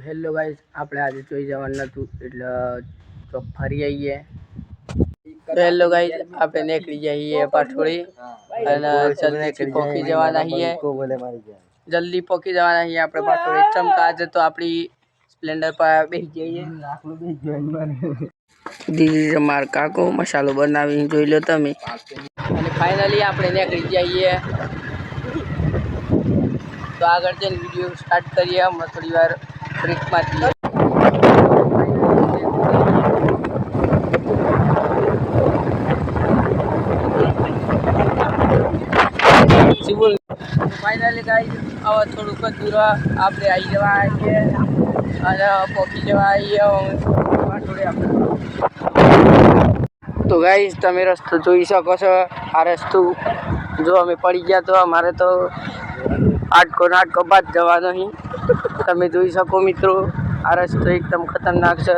Hello guys, આપણે આજે જોઈ જવાનું હતું એટલે તો ફરી આવીએ. હેલો ગાઈસ, આપણે નીકળી જઈએ પાછોડી અને જલ્દીથી પહોંચી જવાના છીએ. જલ્દી પહોંચી જવાના છીએ આપણે પાછોડી. ચમકા આજે તો આપણી સ્પ્લેન્ડર પર બેસી જઈએ. દીદી માર કાકો મસાલો બનાવી જોઈ લો તમે. અને ફાઇનલી આપણે નીકળી જઈએ. તો આગળ જઈને વિડીયો સ્ટાર્ટ કરીએ. હમણાં થોડી વાર બ્રેક મારીએ. ફાઇનલી ગાઈસ, હવે થોડુંક દૂર આપણે આવી જવા છીએ અને પહોંચી જવા આવીએ. તો ગાઈસ, તમે રસ્તો જોઈ શકો છો. આ રસ્તો જો અમે પડી ગયા તો અમારે તો આટકો બાદ જવાનો અહીં. તમે જોઈ શકો મિત્રો, આ રસ્તો એકદમ ખતરનાક છે.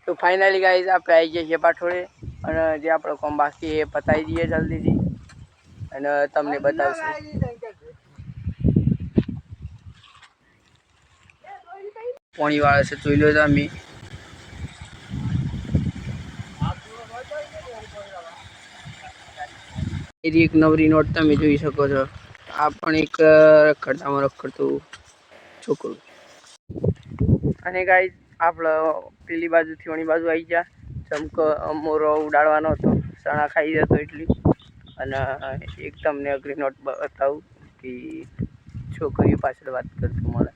તો ફાઇનલી ગાઈસ, આપણે આવી જઈએ પાછોડે અને જે આપણો કામ બાકી એ પતાવી દઈએ જલ્દીથી અને તમને બતાવશું. પોણી વાળા છે જોઈ લો તમે. એક નવરી નોટ તમે જોઈ શકો છો. આ પણ એક રખડતું છોકરું. અને ગાઈસ, આપણે પેલી બાજુથી ઓણી બાજુ આવી ગયા. ચમકો મોરો ઉડાડવાનો હતો, ચણા ખાઈ જતો એટલી. અને એક તમને અઘરી નોટ બતાવું કે છોકરીઓ પાછળ વાત કરતું મળે.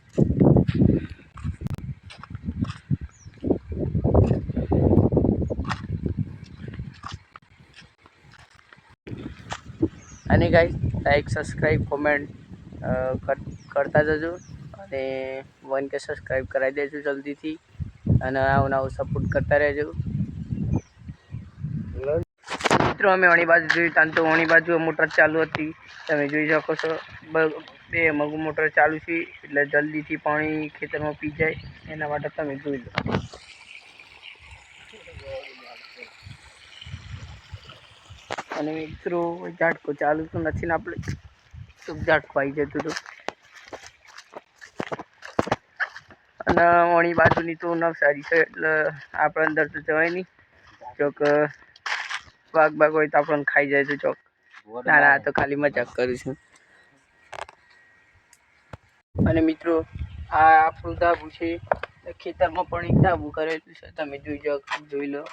અને ગાઈસ, લાઈક સબસ્ક્રાઈબ કોમેન્ટ કરતા જજો અને 1K સબસ્ક્રાઈબ કરાવી દેજો જલ્દીથી અને આવું સપોર્ટ કરતા રહેજો મિત્રો. અમે ઓણી બાજુ જોયું ત્યાં તો ઓણી બાજુ મોટર ચાલુ હતી, તમે જોઈ શકો છો. બે મગુ મોટર ચાલુ છે એટલે જલ્દીથી પાણી ખેતરમાં પી જાય એના માટે તમે જોઈ લો. અને મિત્રો ઝાટકો ચાલુ તો નથી ને આપણે તો ઝાટકો આવી જતું હતું. અને ઓણી બાજુની તો નવસારી છે એટલે આપણે અંદર તો જવાય નહીં. ચોક વાઘ હોય તો આપણને ખાઈ જાય તો ચોક. ના તો ખાલી મજાક કરું છું. અને મિત્રો, આ આપણું ધાબુ છે. ખેતરમાં પણ એક ધાબુ કરેલું છે, તમે જોઈ લો.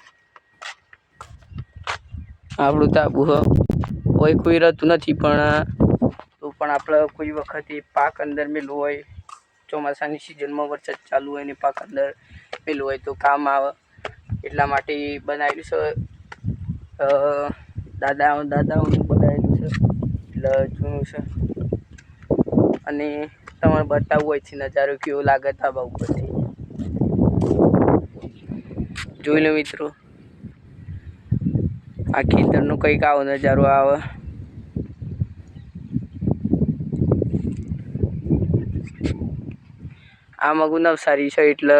આપણું ધાબુ કોઈ રહેતું નથી પણ તો પણ આપણે કોઈ વખતે પાક અંદર મેલું હોય, ચોમાસાની સિઝનમાં વરસાદ ચાલુ હોય ને પાક અંદર મેલું હોય તો કામ આવે એટલા માટે બનાવેલું છે. દાદાઓનું બનાવેલું છે એટલે જૂનું છે. અને તમારે બતાવવું હોય છે નજારો કેવો લાગે ધાબા ઉપરથી જોઈ લો મિત્રો. આ ખેતરનો કંઈક આવો નજારો આવે. આ મગુ નવસારી છે એટલે.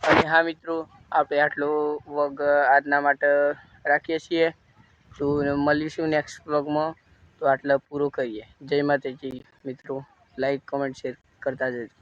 અને હા મિત્રો, આપણે આટલો વગ આજના માટે રાખીએ છીએ. તો મળીશું નેક્સ્ટ વ્લોગમાં. તો આટલા પૂરો કરીએ. જય માતાજી મિત્રો. લાઈક કમેન્ટ શેર કરતા જજો.